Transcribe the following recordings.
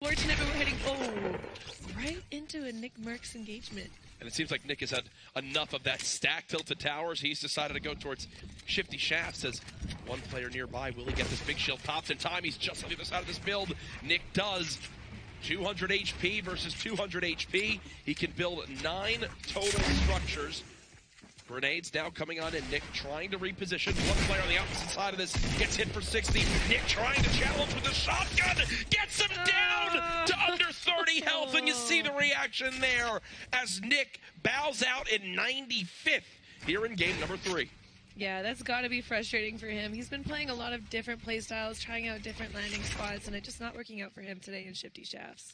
Fortunate, but we're heading, right into a NICKMERCS engagement. And it seems like Nick has had enough of that stack tilted towers. He's decided to go towards Shifty Shafts as one player nearby. Will he get this big shield popped in time? He's just on the other side of this build. Nick does. 200 HP versus 200 HP. He can build 9 total structures. Grenades now coming on in. Nick trying to reposition. One player on the opposite side of this gets hit for 60. Nick trying to challenge with the shotgun. Gets him down to under 30 health. And you see the reaction there as Nick bows out in 95th here in game number 3. Yeah, that's got to be frustrating for him. He's been playing a lot of different play styles, trying out different landing spots, and it's just not working out for him today in Shifty Shafts.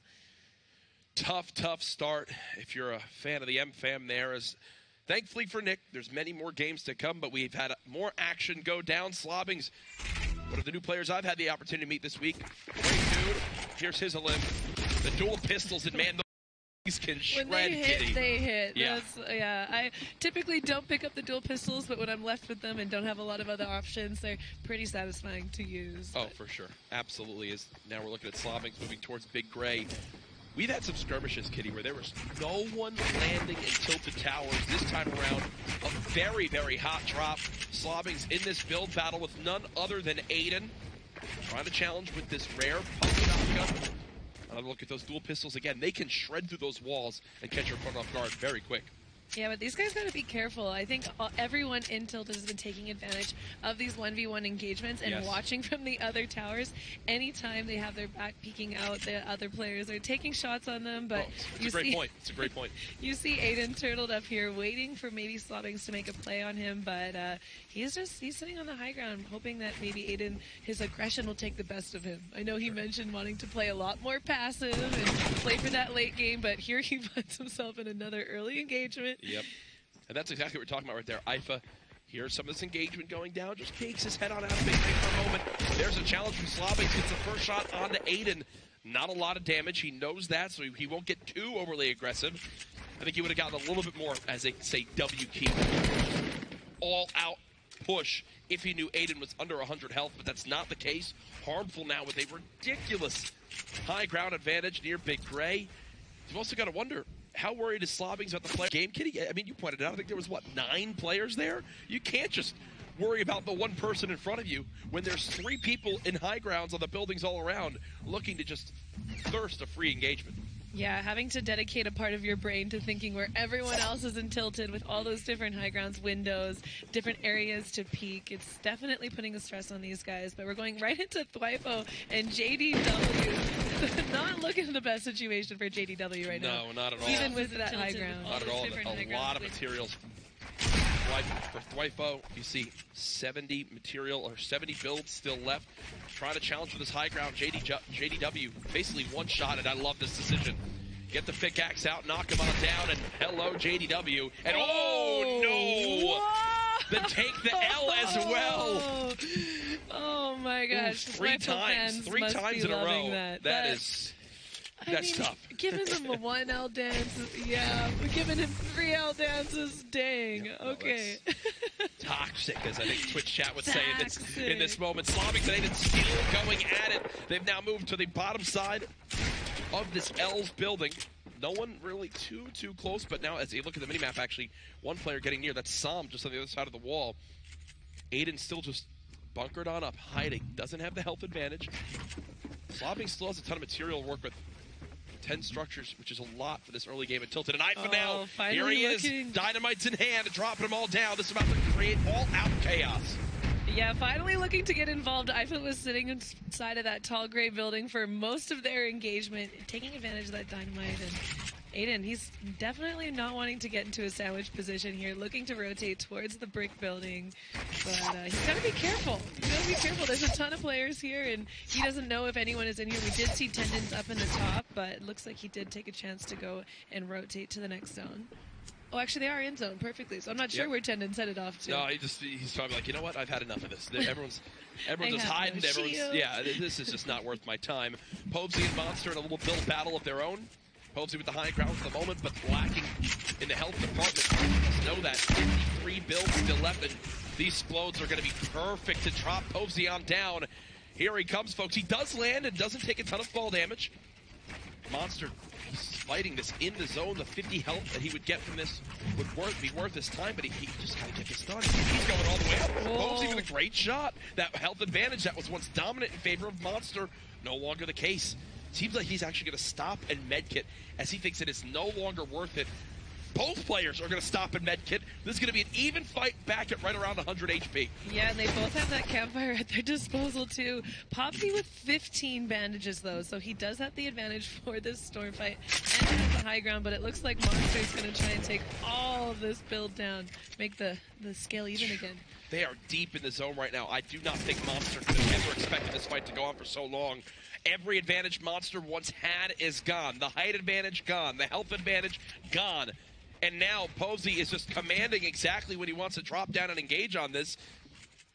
Tough start if you're a fan of the M-Fam there. As thankfully for Nick, there's many more games to come, but we've had more action go down. Slobbings, one of the new players I've had the opportunity to meet this week. Great dude. Here's his limb. The dual pistols, and man, these can shred. When they hit, Kitty. they hit. Yeah. I typically don't pick up the dual pistols, but when I'm left with them and don't have a lot of other options, they're pretty satisfying to use. Oh, for sure. Absolutely is. Now we're looking at Slobbings moving towards Big Gray. We've had some skirmishes, Kitty, where there was no one landing in tilted towers. This time around, a very, very hot drop. Slobbings in this build battle with none other than Aydan. Trying to challenge with this rare pump shotgun. Another look at those dual pistols again. They can shred through those walls and catch your opponent off guard very quick. Yeah, but these guys got to be careful. I think everyone in Tilted has been taking advantage of these 1v1 engagements and watching from the other towers. Anytime they have their back peeking out, the other players are taking shots on them. But it's a great point. It's a great point. You see Aydan turtled up here, waiting for maybe Slobbings to make a play on him, but he's sitting on the high ground, hoping that maybe Aydan, his aggression will take the best of him. I know he mentioned wanting to play a lot more passive and play for that late game, but here he finds himself in another early engagement. Yep. And that's exactly what we're talking about right there. Ifa, here's some of this engagement going down. Just takes his head on out of Big Gray for a moment. There's a challenge from Slobbings. Gets the first shot onto Aydan. Not a lot of damage. He knows that, so he won't get too overly aggressive. I think he would have gotten a little bit more, as they say, W key. All-out push if he knew Aydan was under 100 health, but that's not the case. Harmful now with a ridiculous high ground advantage near Big Gray. You've also got to wonder, how worried is Slobbings about the player game, Kitty? I mean, you pointed out, I think there was, what, 9 players there? You can't just worry about the one person in front of you when there's 3 people in high grounds on the buildings all around looking to just thirst a free engagement. Yeah, having to dedicate a part of your brain to thinking where everyone else is in Tilted with all those different high grounds, windows, different areas to peek. It's definitely putting a stress on these guys, but we're going right into Tfue and JDW. Not looking at the best situation for JDW right now. No, not at all. Even with that high ground. Not at all. A lot of materials. For Tfue, you see 70 material or 70 builds still left. Trying to challenge with this high ground. JDW basically one shot, and I love this decision. Get the pickaxe out, knock him on down, and hello JDW. And oh no! Then take the L as well. Oh my gosh! Ooh, 3 times in a row. That's tough. Giving him a 1L dance, yeah. We're giving him 3L dances, dang. Yeah, okay. Toxic, as I think Twitch chat would say in this moment. Slobbings and Aydan still going at it. They've now moved to the bottom side of this L's building. No one really too close, but now as you look at the minimap, actually, one player getting near. That's Sam just on the other side of the wall. Aydan still just bunkered on up, hiding. Doesn't have the health advantage. Slobbings still has a ton of material to work with. 10 structures, which is a lot for this early game at Tilted. And Ifa now, here he is, dynamites in hand, dropping them all down. This is about to create all-out chaos. Yeah, finally looking to get involved. Ifa was sitting inside of that tall gray building for most of their engagement, taking advantage of that dynamite. And Aydan, he's definitely not wanting to get into a sandwich position here, looking to rotate towards the brick building. But he's got to be careful. He's got to be careful. There's a ton of players here, and he doesn't know if anyone is in here. We did see Tendons up in the top, but it looks like he did take a chance to go and rotate to the next zone. Oh, actually, they are in zone perfectly, so I'm not sure where Tendons headed off to. No, he's probably like, you know what? I've had enough of this. Everyone's just hiding. This is just not worth my time. POACH and Monster in a little build battle of their own. POACH with the high ground for the moment, but lacking in the health department. Just know that 53 builds still left, and these explodes are going to be perfect to drop POACH on down. Here he comes, folks. He does land and doesn't take a ton of fall damage. Monster, he's fighting this in the zone. The 50 health that he would get from this would be worth his time, but he just gotta get this done. He's going all the way up. Posey with a great shot. That health advantage that was once dominant in favor of Monster, no longer the case. Seems like he's actually gonna stop and medkit as he thinks it is no longer worth it. Both players are going to stop and medkit. This is going to be an even fight back at right around 100 HP. Yeah, and they both have that campfire at their disposal, too. Popsy with 15 bandages, though, so he does have the advantage for this storm fight and has the high ground, but it looks like Monster's going to try and take all of this build down, make the scale even again. They are deep in the zone right now. I do not think Monster could have ever expected this fight to go on for so long. Every advantage Monster once had is gone. The height advantage, gone. The health advantage, gone. And now Posey is just commanding exactly when he wants to drop down and engage on this.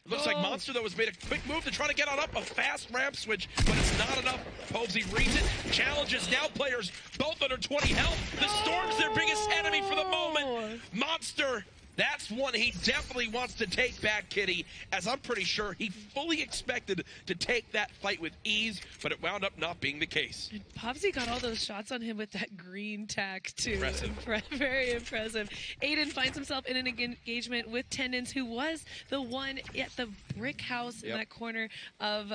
It looks like Monster, though, has made a quick move to try to get on up, a fast ramp switch, but it's not enough. Posey reads it, challenges now players both under 20 health. The Storm's their biggest enemy for the moment. Monster, that's one he definitely wants to take back, Kitty, as I'm pretty sure he fully expected to take that fight with ease, but it wound up not being the case. And Popsy got all those shots on him with that green tack, too. Impressive. Very impressive. Aydan finds himself in an engagement with Tendons, who was the one at the brick house in that corner of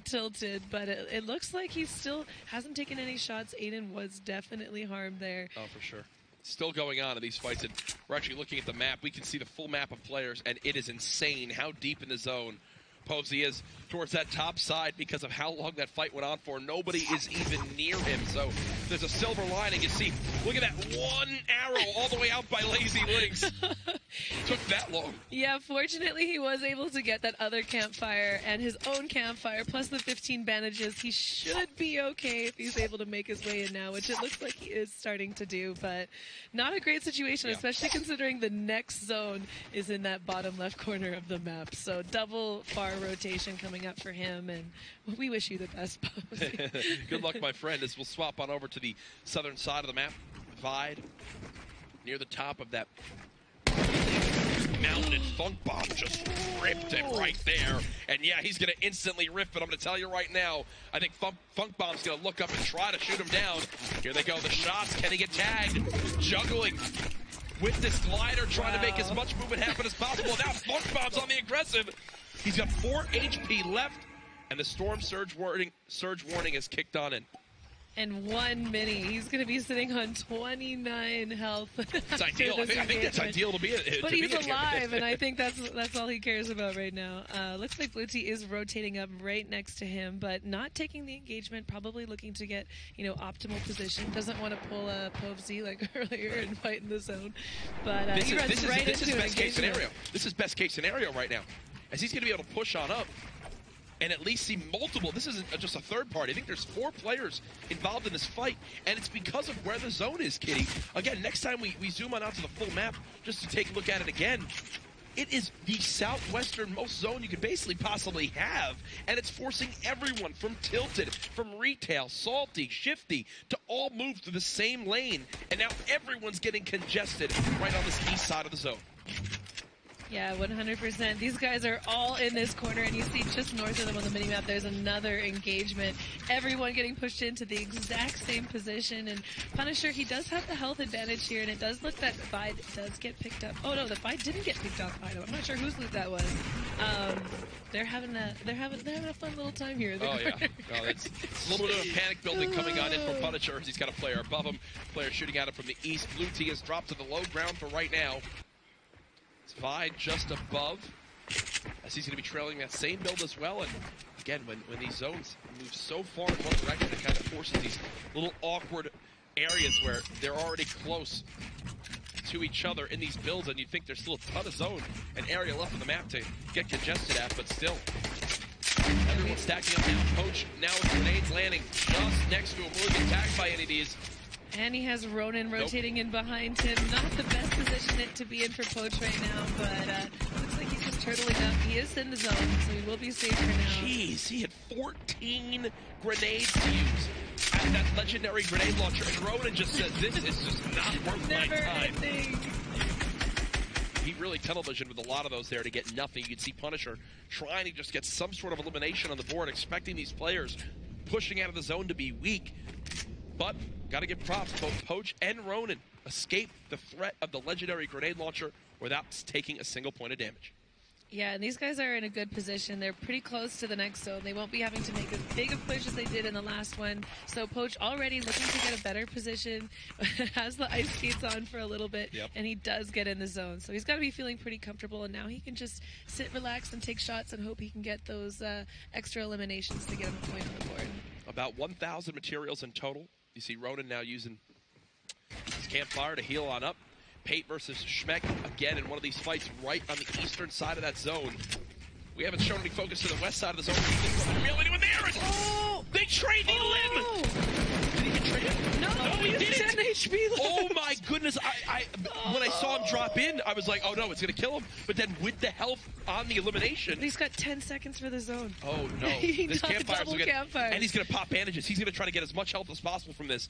Tilted, but it looks like he still hasn't taken any shots. Aydan was definitely harmed there. Oh, for sure. Still going on in these fights, and we're actually looking at the map. We can see the full map of players, and it is insane how deep in the zone Posey is towards that top side because of how long that fight went on for. Nobody is even near him, so there's a silver lining. You see, look at that one arrow all the way out by Lazy Links. Took that long. Yeah, fortunately he was able to get that other campfire and his own campfire, plus the 15 bandages. He should be okay if he's able to make his way in now, which it looks like he is starting to do, but not a great situation, especially considering the next zone is in that bottom left corner of the map. So double far rotation coming up for him, and we wish you the best, Posey. Good luck, my friend, as we'll swap on over to the southern side of the map. Vide, near the top of that mountain, and Funk Bomb just ripped it right there. And yeah, he's going to instantly rip it. I'm going to tell you right now, I think Funk Bomb's going to look up and try to shoot him down. Here they go, the shots. Can he get tagged? Juggling with this glider, trying to make as much movement happen as possible. Now Funk Bomb's on the aggressive. He's got 4 HP left, and the Storm Surge warning is kicked on in. And 1 mini. He's going to be sitting on 29 health. It's ideal. I think that's ideal to be it. But he's alive, and I think that's all he cares about right now. Looks like Blue Tea is rotating up right next to him, but not taking the engagement, probably looking to get, optimal position. Doesn't want to pull a Povz like earlier and fight in the zone. But he runs right into an best case scenario. This is best case scenario right now, as he's going to be able to push on up and at least see multiple. This isn't just a third party. I think there's 4 players involved in this fight, and it's because of where the zone is, Kitty. Again, next time we zoom on out to the full map, just to take a look at it again, it is the southwesternmost zone you could basically possibly have, and it's forcing everyone from Tilted, from Retail, Salty, Shifty, to all move through the same lane, and now everyone's getting congested right on this east side of the zone. Yeah, 100%. These guys are all in this corner, and you see just north of them on the minimap, there's another engagement. Everyone getting pushed into the exact same position, and Punisher, he does have the health advantage here, and it does look that Vide does get picked up. Oh no, the Vide didn't get picked up. I'm not sure whose loot that was. They're having a fun little time here. Oh yeah, no, it's a little bit of a panic building coming on in from Punisher. He's got a player above him, player shooting at him from the east. Blue Tea has dropped to the low ground for right now. Vide just above, as he's going to be trailing that same build as well. And again, when these zones move so far in one direction, it kind of forces these little awkward areas where they're already close to each other in these builds, and you'd think there's still a ton of zone and area left on the map to get congested at, but still. Everyone's stacking up now. POACH now with grenades landing just next to him. Will he get tagged by any of these? And he has Ronin rotating in behind him. Not the best position to be in for POACH right now, but looks like he's just turtling up. He is in the zone, so he will be safe for now. Jeez, he had 14 grenades to use at that legendary grenade launcher, and Ronin just said, this is just not worth my time. Ending. He really tunnel visioned with a lot of those there to get nothing. You can see Punisher trying to just get some sort of elimination on the board, expecting these players pushing out of the zone to be weak. But got to give props. Both POACH and Ronan escaped the threat of the legendary grenade launcher without taking a single point of damage. Yeah, and these guys are in a good position. They're pretty close to the next zone. They won't be having to make as big a push as they did in the last one. So POACH already looking to get a better position, has the ice skates on for a little bit, and he does get in the zone. So he's got to be feeling pretty comfortable, and now he can just sit, relax, and take shots and hope he can get those extra eliminations to get him a point on the board. About 1,000 materials in total. You see Ronan now using his campfire to heal on up. Pate versus Schmeck again in one of these fights right on the eastern side of that zone. We haven't shown any focus to the west side of the zone. They trade the limb! Did he get traded? No, he didn't. 10 HP left. Oh my goodness. When I saw him drop in, I was like, oh no, it's going to kill him. But then with the health on the elimination. He's got 10 seconds for the zone. Oh no. This campfire's campfire. And he's going to pop bandages. He's going to try to get as much health as possible from this.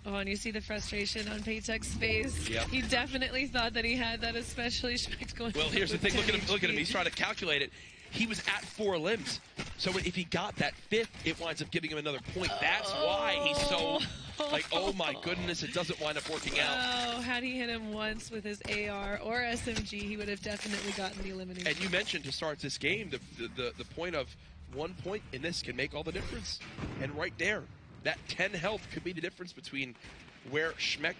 Oh, and you see the frustration on Paytek's face. Yep. He definitely thought that he had that, especially Schmeck's going. Well, here's the thing. Look at him. He's trying to calculate it. He was at 4 limbs. So if he got that 5th, it winds up giving him another point. That's why he's so, like, oh my goodness, it doesn't wind up working out. Oh, had he hit him once with his AR or SMG, he would have definitely gotten the elimination. And you mentioned to start this game, the point of 1 point in this can make all the difference. And right there, that 10 health could be the difference between where Schmeck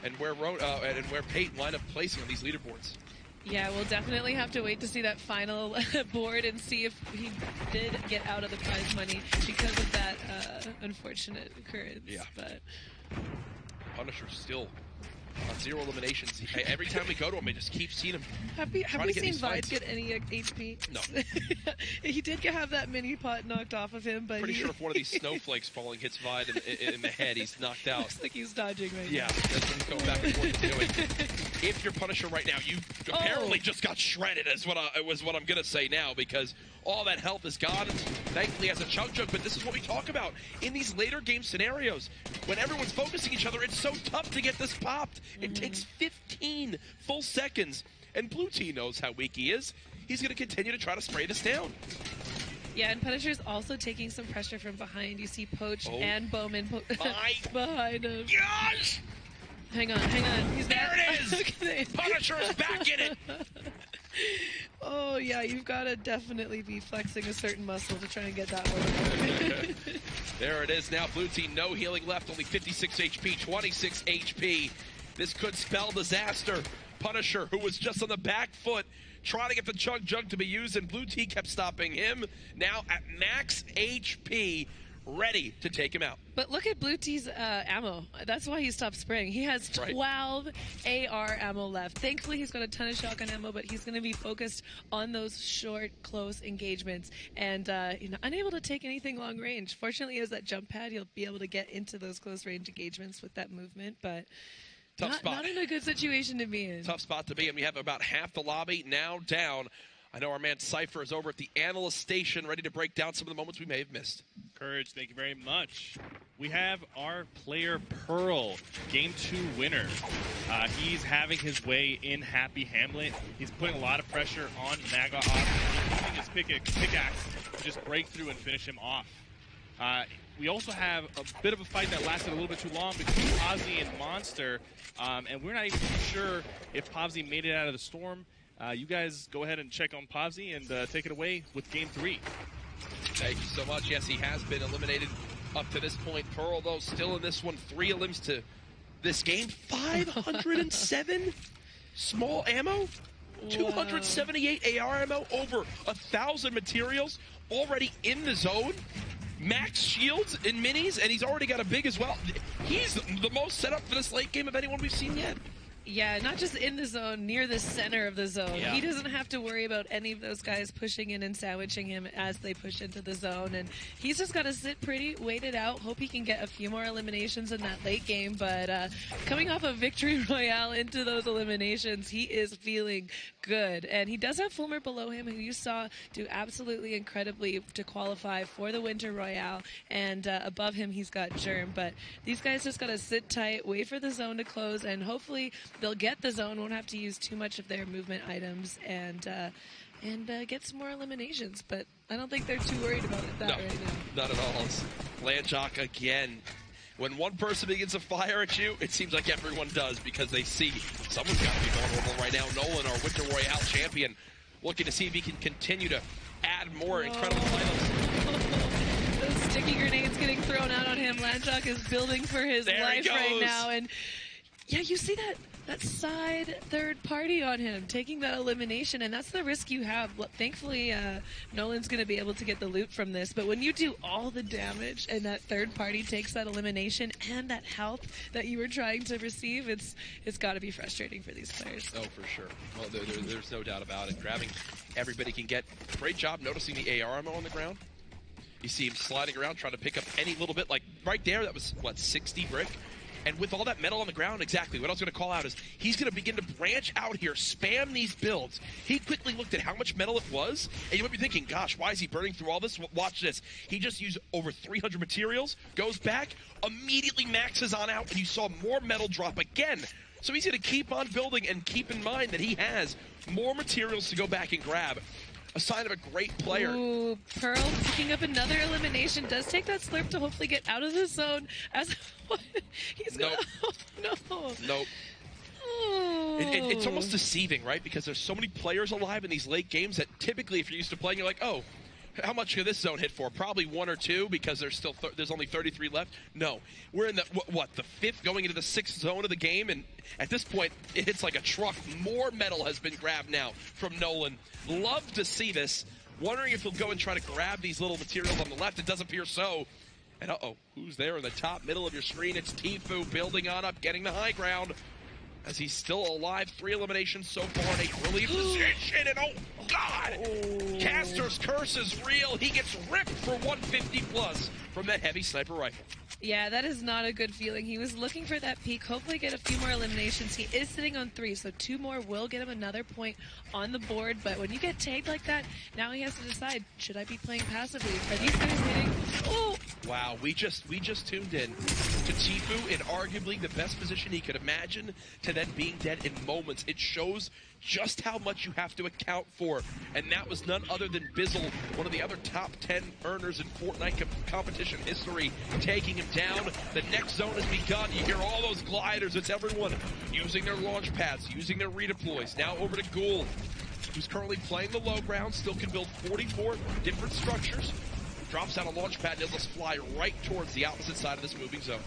and where Pate wind up placing on these leaderboards. Yeah, we'll definitely have to wait to see that final board and see if he did get out of the prize money because of that unfortunate occurrence. Yeah. But Punisher still on 0 eliminations. Every time we go to him, I just keep seeing him. Have we seen Vide get any HP? No. He did have that mini pot knocked off of him, but pretty sure if one of these snowflakes falling hits Vide in the head, he's knocked out. Looks like he's dodging right now. Yeah, that's what he's going back and forth and doing. If you're Punisher right now, you apparently just got shredded, is what I'm going to say now, because all that health is gone. Thankfully, has a chug jug, but this is what we talk about in these later game scenarios. When everyone's focusing each other, it's so tough to get this popped. It takes 15 full seconds, and Blue Team knows how weak he is. He's going to continue to try to spray this down. Yeah, and Punisher's also taking some pressure from behind. You see POACH and Bowman behind him. Yes! Hang on. He's there. It is. Punisher's back in it. Oh yeah, you've got to definitely be flexing a certain muscle to try and get that one. There it is now. Blue Team, no healing left. Only 56 HP, 26 HP. This could spell disaster. Punisher, who was just on the back foot, trying to get the chug jug to be used, and Blue Team kept stopping him. Now at max HP, ready to take him out. But look at Blue Team's ammo. That's why he stopped spraying. He has 12 AR ammo left. Thankfully, he's got a ton of shotgun ammo, but he's going to be focused on those short, close engagements and unable to take anything long range. Fortunately, he has that jump pad. He'll be able to get into those close range engagements with that movement, but not in a good situation to be in. Tough spot to be in. We have about half the lobby now down. I know our man Cypher is over at the analyst station ready to break down some of the moments we may have missed. Courage, thank you very much. We have our player Pearl, Game 2 winner. He's having his way in Happy Hamlet. He's putting a lot of pressure on Naga using his pickaxe to just break through and finish him off. We also have a bit of a fight that lasted a little bit too long between POACH and Monster, and we're not even sure if POACH made it out of the storm. You guys go ahead and check on POACH and take it away with Game 3. Thank you so much. Yes, he has been eliminated up to this point. Pearl, though, still in this one. 3 elims to this game. 507 small ammo. 278 AR ammo. Over 1,000 materials already in the zone. Max shields in minis, and he's already got a big as well. He's the most set up for this late game of anyone we've seen yet. Yeah, not just in the zone, near the center of the zone. Yeah. He doesn't have to worry about any of those guys pushing in and sandwiching him as they push into the zone. And he's just got to sit pretty, wait it out, hope he can get a few more eliminations in that late game. But coming off a victory royale into those eliminations, he is feeling good. And he does have Fulmer below him, who you saw do absolutely incredibly to qualify for the Winter Royale. And above him, he's got Germ. But these guys just got to sit tight, wait for the zone to close, and hopefully they'll get the zone, won't have to use too much of their movement items, and get some more eliminations. But I don't think they're too worried about that right now. Not at all. It's Landjock again. When one person begins to fire at you, it seems like everyone does because they see someone's got to be vulnerable right now. Nolan, our Winter Royale champion, looking to see if he can continue to add more incredible titles. Those sticky grenades getting thrown out on him. Lanchok is building for his life right now. And yeah, you see that side third party on him, taking that elimination, and that's the risk you have. Thankfully, Nolan's going to be able to get the loot from this, but when you do all the damage and that third party takes that elimination and that health that you were trying to receive, it's got to be frustrating for these players. Oh, for sure. Well, there's no doubt about it. Grabbing everybody can get. Great job noticing the AR ammo on the ground. You see him sliding around, trying to pick up any little bit. Like, right there, that was, what, 60 brick? And with all that metal on the ground, exactly, what I was going to call out is he's going to begin to branch out here, spam these builds. He quickly looked at how much metal it was, and you might be thinking, gosh, why is he burning through all this? Watch this. He just used over 300 materials, goes back, immediately maxes on out, and you saw more metal drop again. So he's going to keep on building and keep in mind that he has more materials to go back and grab. A sign of a great player. Ooh, Pearl picking up another elimination. Does take that slurp to hopefully get out of the zone. As he's nope. Gonna, oh, no. Nope. Oh. It's almost deceiving, right? Because there's so many players alive in these late games that typically, if you're used to playing, you're like, oh, how much could this zone hit for? Probably 1 or 2 because there's only 33 left. No, we're in the the 5th, going into the 6th zone of the game, and at this point, it hits like a truck. More metal has been grabbed now from Nolan. Love to see this. Wondering if he'll go and try to grab these little materials on the left. It does appear so. And who's there in the top middle of your screen? It's Tfue building on up, getting the high ground. As he's still alive, 3 eliminations so far in a relief position, and oh God! Caster's curse is real. He gets ripped for 150 plus from that heavy sniper rifle. Yeah, that is not a good feeling. He was looking for that peak, hopefully get a few more eliminations. He is sitting on 3, so 2 more will get him another point on the board. But when you get tagged like that, now he has to decide, should I be playing passively? Are these guys hitting? Oh! Wow, we just tuned in to Tfue in arguably the best position he could imagine to then being dead in moments. It shows just how much you have to account for. And that was none other than Bizzle, one of the other top 10 earners in Fortnite competition history, taking him down. The next zone has begun. You hear all those gliders. It's everyone using their launch pads, using their redeploys. Now over to Ghoul, who's currently playing the low ground, still can build 44 different structures. Drops out a launch pad and he'll just fly right towards the opposite side of this moving zone.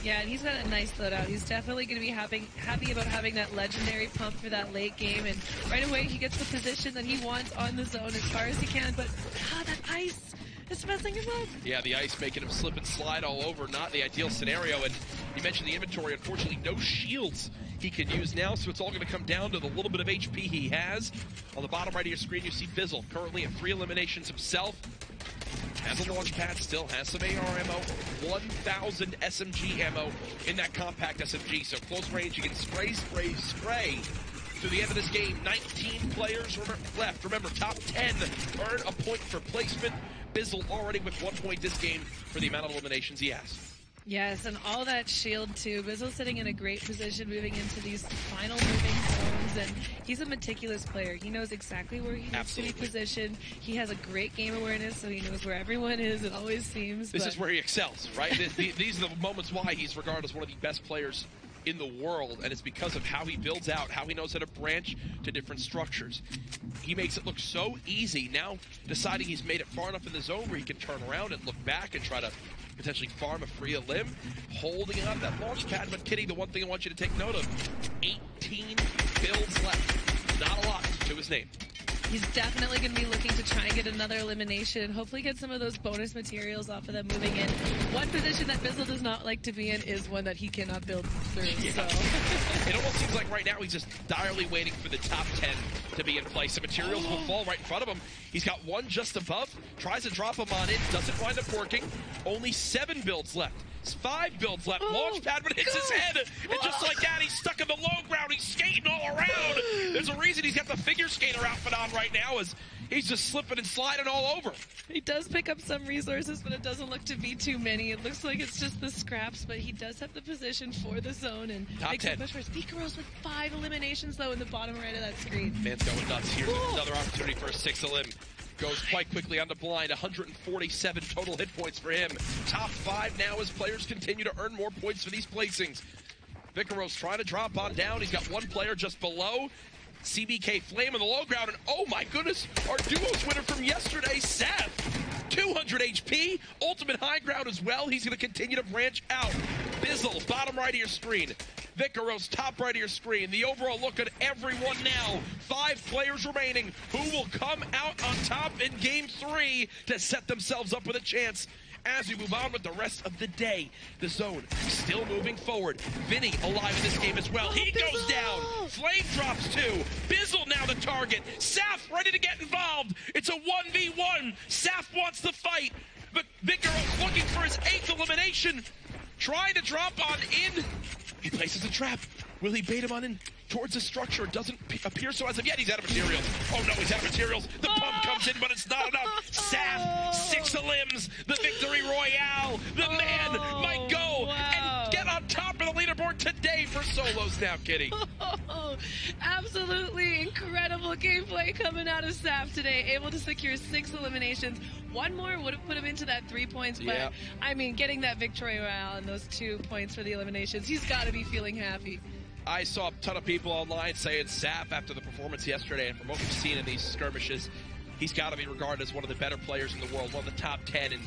Yeah, and he's got a nice loadout. He's definitely going to be happy about having that legendary pump for that late game. And right away, he gets the position that he wants on the zone as far as he can. But that ice is messing him up. Yeah, the ice making him slip and slide all over. Not the ideal scenario. And you mentioned the inventory. Unfortunately, no shields he can use now, so it's all going to come down to the little bit of HP he has. On the bottom right of your screen, you see Bizzle, currently at 3 eliminations himself. Has a launch pad, still has some AR ammo, 1,000 SMG ammo in that compact SMG. So close range, you can spray to the end of this game. 19 players left. Remember, top 10 earn a point for placement. Bizzle already with 1 point this game for the amount of eliminations he has. Yes, and all that shield too. Bizzle sitting in a great position moving into these final moving zones, and he's a meticulous player. He knows exactly where he needs to be positioned. He has a great game awareness, so he knows where everyone is, it always seems. This is where he excels, right? These are the moments why he's regarded as one of the best players in the world, and it's because of how he builds out, how he knows how to branch to different structures. He makes it look so easy. Now deciding he's made it far enough in the zone where he can turn around and look back and try to potentially farm a free limb, holding on that launch pad. But Kitty, the one thing I want you to take note of, 18 builds left. Not a lot to his name. He's definitely going to be looking to try and get another elimination and hopefully get some of those bonus materials off of them moving in. One position that Bizzle does not like to be in is one that he cannot build through. Yeah. So. It almost seems like right now he's just direly waiting for the top 10 to be in place. The materials will fall right in front of him. He's got one just above, tries to drop him on in, doesn't wind up working. Only 7 builds left. 5 builds left. Launch pad, but hits his head. And just like that, he's stuck in the low ground. He's skating all around. There's a reason he's got the figure skater outfit on right now, as he's just slipping and sliding all over. He does pick up some resources, but it doesn't look to be too many. It looks like it's just the scraps, but he does have the position for the zone and top makes 10. a push for Speakeros with 5 eliminations, though, in the bottom right of that screen. Man's going nuts. Here's another opportunity for a 6 elim. goes quite quickly onto blind. 147 total hit points for him. Top 5 now as players continue to earn more points for these placings. Vicaros trying to drop on down. He's got one player just below. CBK Flame on the low ground, and oh my goodness, our duos winner from yesterday, Seth. 200 HP, ultimate high ground as well. He's going to continue to branch out. Bizzle, bottom right of your screen. Vicaros, top right of your screen. The overall look at everyone now. 5 players remaining. Who will come out on top in Game 3 to set themselves up with a chance as we move on with the rest of the day. The zone still moving forward. Vinny alive in this game as well. He goes down. Flame drops 2. Bizzle now the target. Saf ready to get involved. It's a 1v1. Saf wants the fight. But Vicaros looking for his 8th elimination. Trying to drop on in. He places a trap. Will he bait him on in towards the structure? It doesn't appear so as of yet. He's out of materials. Oh no, he's out of materials. The pump comes in, but it's not enough. Saf, 6 elims. The victory royale. The man might go and get on top of the leaderboard today for solos now, Kitty. Absolutely incredible gameplay coming out of Saf today. Able to secure 6 eliminations. One more would have put him into that 3 points, but I mean, getting that victory royale and those 2 points for the eliminations, he's got to be feeling happy. I saw a ton of people online saying Saf after the performance yesterday, and from what we've seen in these skirmishes, he's got to be regarded as one of the better players in the world, one of the top 10, and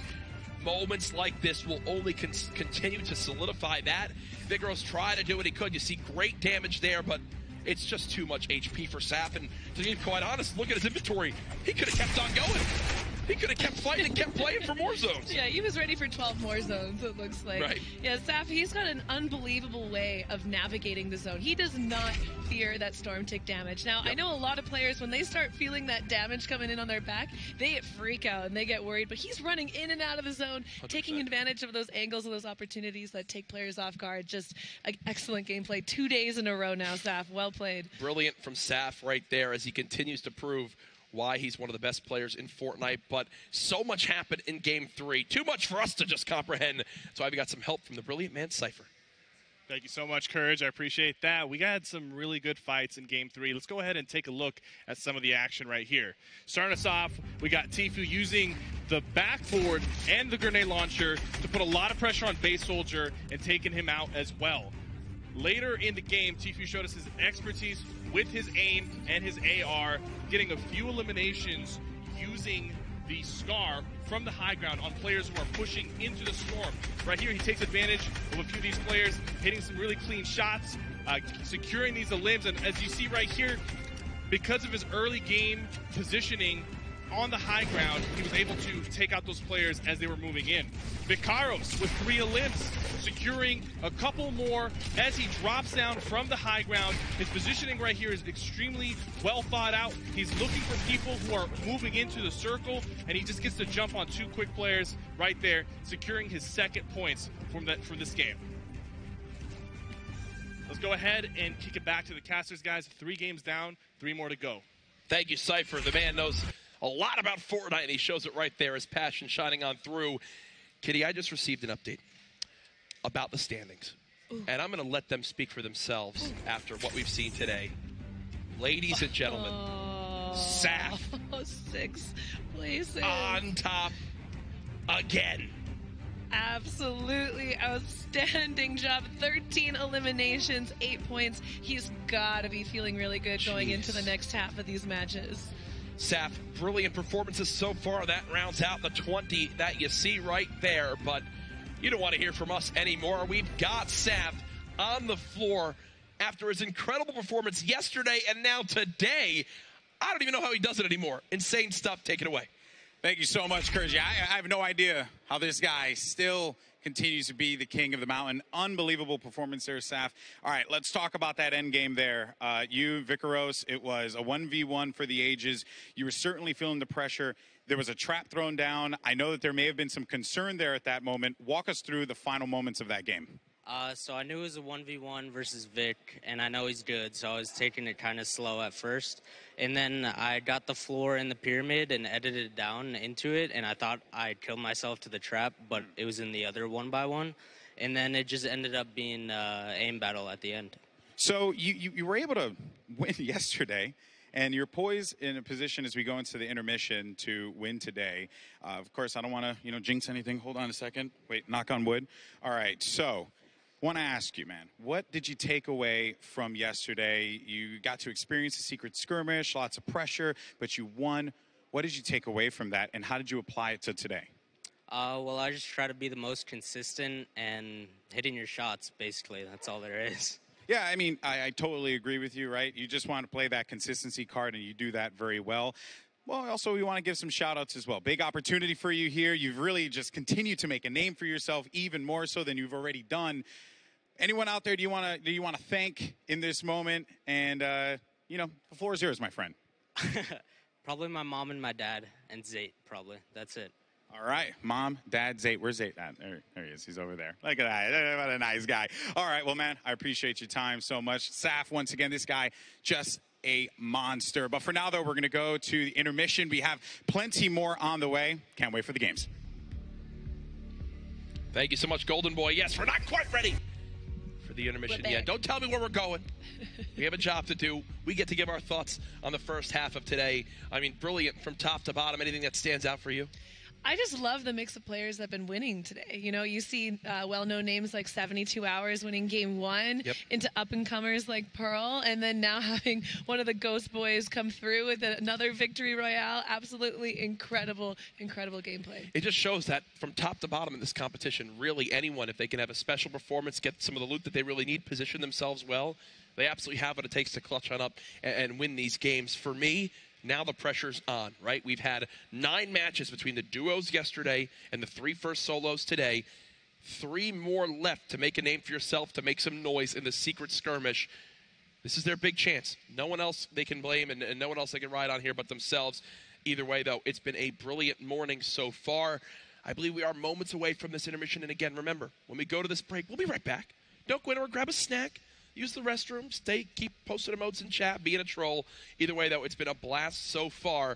moments like this will only continue to solidify that. Vicaros tried to do what he could. You see great damage there, but it's just too much HP for Saf, and to be quite honest, look at his inventory. He could have kept on going. He could have kept fighting and kept playing for more zones. Yeah, he was ready for 12 more zones, it looks like. Right. Yeah, Saf, he's got an unbelievable way of navigating the zone. He does not fear that storm tick damage. Now, I know a lot of players, when they start feeling that damage coming in on their back, they freak out and they get worried. But he's running in and out of the zone, 100%. taking advantage of those angles and those opportunities that take players off guard. Just excellent gameplay. 2 days in a row now, Saf. Well played. Brilliant from Saf right there as he continues to prove why he's one of the best players in Fortnite, but so much happened in Game 3. Too much for us to just comprehend. So I've got some help from the brilliant man, Cypher. Thank you so much, Courage. I appreciate that. We got some really good fights in Game 3. Let's go ahead and take a look at some of the action right here. Starting us off, we got Tfue using the backboard and the grenade launcher to put a lot of pressure on Base Soldier and taking him out as well. Later in the game, Tfue showed us his expertise with his aim and his AR, getting a few eliminations using the Scar from the high ground on players who are pushing into the storm. Right here, he takes advantage of a few of these players, hitting some really clean shots, securing these elims, and as you see right here, because of his early game positioning on the high ground, he was able to take out those players as they were moving in. Vicaros with 3 elims, securing a couple more as he drops down from the high ground. His positioning right here is extremely well thought out. He's looking for people who are moving into the circle, and he just gets to jump on 2 quick players right there, securing his 2nd points from this game. Let's go ahead and kick it back to the casters, guys. 3 games down, 3 more to go. Thank you, Cypher. The man knows a lot about Fortnite, and he shows it right there, his passion shining on through. Kitty, I just received an update about the standings, and I'm going to let them speak for themselves after what we've seen today. Ladies and gentlemen, Saf 6 places on top again. Absolutely outstanding job. 13 eliminations, 8 points. He's got to be feeling really good going into the next half of these matches. Saf, brilliant performances so far. That rounds out the 20 that you see right there, but you don't want to hear from us anymore. We've got Saf on the floor after his incredible performance yesterday and now today. I don't even know how he does it anymore. Insane stuff. Take it away. Thank you so much, Courage. I have no idea how this guy still continues to be the king of the mountain. Unbelievable performance there, Saf. All right, let's talk about that end game there. You, Vicaros, it was a 1v1 for the ages. You were certainly feeling the pressure. There was a trap thrown down. I know that there may have been some concern there at that moment. Walk us through the final moments of that game. So I knew it was a 1v1 versus Vic, and I know he's good, so I was taking it kind of slow at first. And then I got the floor in the pyramid and edited it down into it, and I thought I'd killed myself to the trap, but it was in the other 1x1. And then it just ended up being aim battle at the end. So you were able to win yesterday, and you're poised in a position as we go into the intermission to win today. Of course, I don't want to, jinx anything. Hold on a second. Wait, knock on wood. All right, so want to ask you, man, what did you take away from yesterday? You got to experience the secret skirmish, lots of pressure, but you won. What did you take away from that, and how did you apply it to today? Well, I just try to be the most consistent and hitting your shots, basically. That's all there is. Yeah, I mean, I totally agree with you, right? You just want to play that consistency card, and you do that very well. Well, also, we want to give some shout-outs as well. Big opportunity for you here. You've really just continued to make a name for yourself, even more so than you've already done. Anyone out there do you want to thank in this moment? And, the floor is yours, my friend. Probably my mom and my dad, and Zate, probably. That's it. All right, Mom, Dad, Zate. Where's Zate at? There he is. He's over there. Look at that. What a nice guy. All right, well, man, I appreciate your time so much. Saf, once again, this guy, just a monster. But for now, though, we're going to go to the intermission. We have plenty more on the way. Can't wait for the games. Thank you so much, Golden Boy. Yes, we're not quite ready for the intermission yet. Don't tell me where we're going. We have a job to do. We get to give our thoughts on the first half of today. I mean, brilliant from top to bottom. Anything that stands out for you? I just love the mix of players that have been winning today. You see well-known names like 72 Hours winning game 1, into up-and-comers like Pearl, and then now having one of the Ghost Boys come through with another victory royale. Absolutely incredible, incredible gameplay. It just shows that from top to bottom in this competition, really anyone, if they can have a special performance, get some of the loot that they really need, position themselves well, they absolutely have what it takes to clutch on up and win these games. For me, now the pressure's on, right? We've had 9 matches between the duos yesterday and the 3 first solos today. 3 more left to make a name for yourself, to make some noise in the secret skirmish. This is their big chance. No one else they can blame, and no one else they can ride on here but themselves. Either way, though, it's been a brilliant morning so far. I believe we are moments away from this intermission. And again, remember, when we go to this break, we'll be right back. Don't go anywhere, grab a snack. Use the restroom, keep posting emotes in chat, being a troll. Either way, though, it's been a blast so far.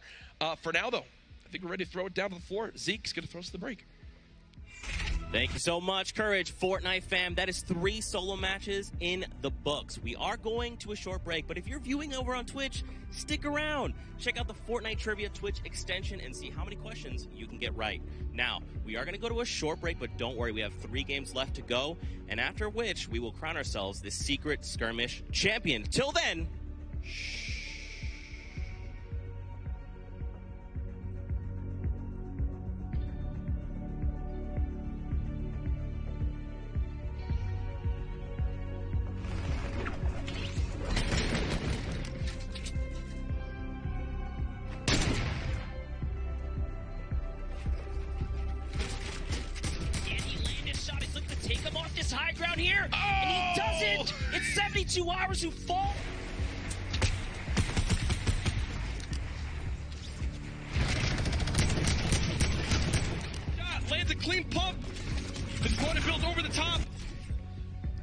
For now, though, I think we're ready to throw it down to the floor. Zeke's going to throw us to the break. Thank you so much, Courage. Fortnite fam, that is 3 solo matches in the books. We are going to a short break, but if you're viewing over on Twitch, stick around. Check out the Fortnite Trivia Twitch extension and see how many questions you can get right. Now, we are going to go to a short break, but don't worry, we have 3 games left to go, and after which, we will crown ourselves the Secret Skirmish Champion. Till then, shh. High ground here, and he doesn't. It's 72 Hours who fall. Lands a clean pump. The corner builds over the top.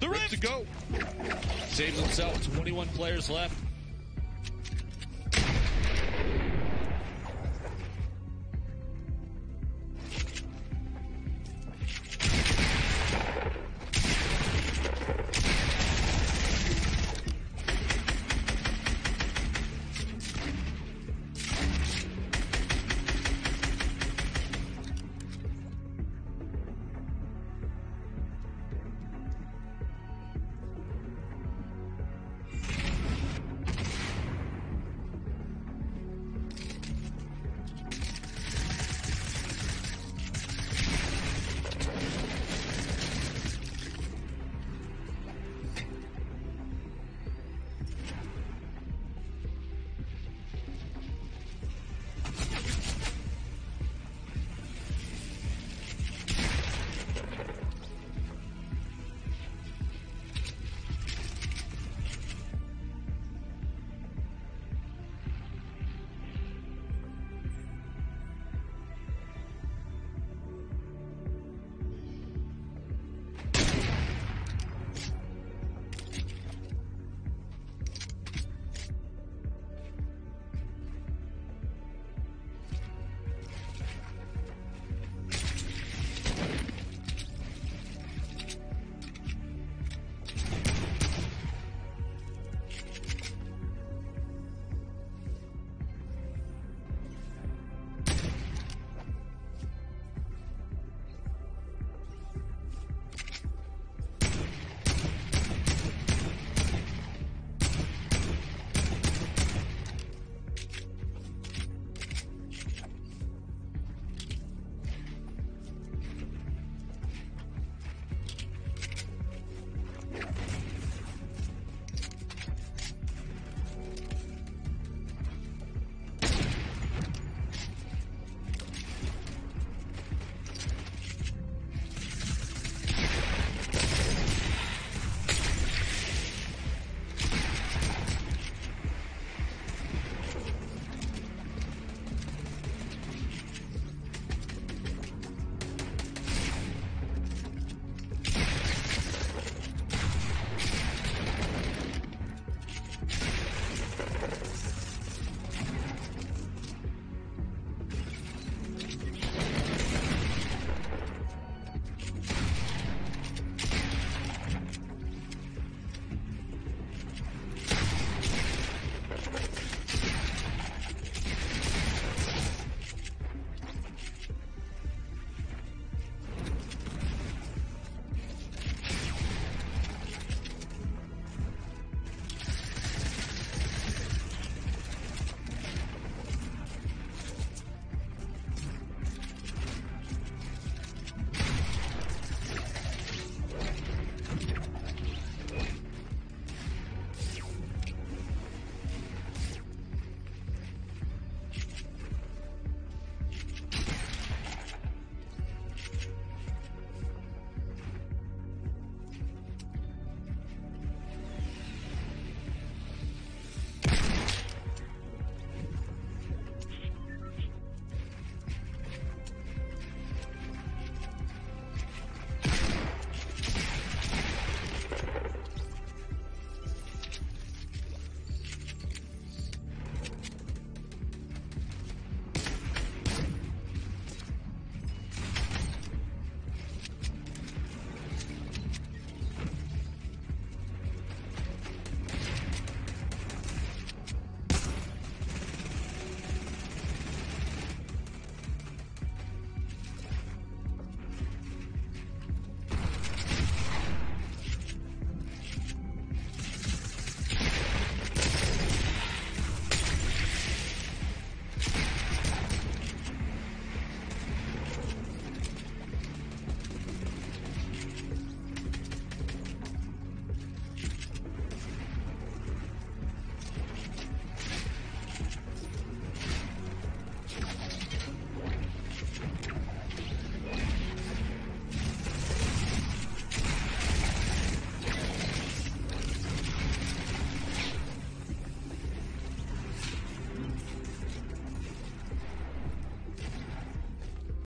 The rift to go. Saves himself. 21 players left.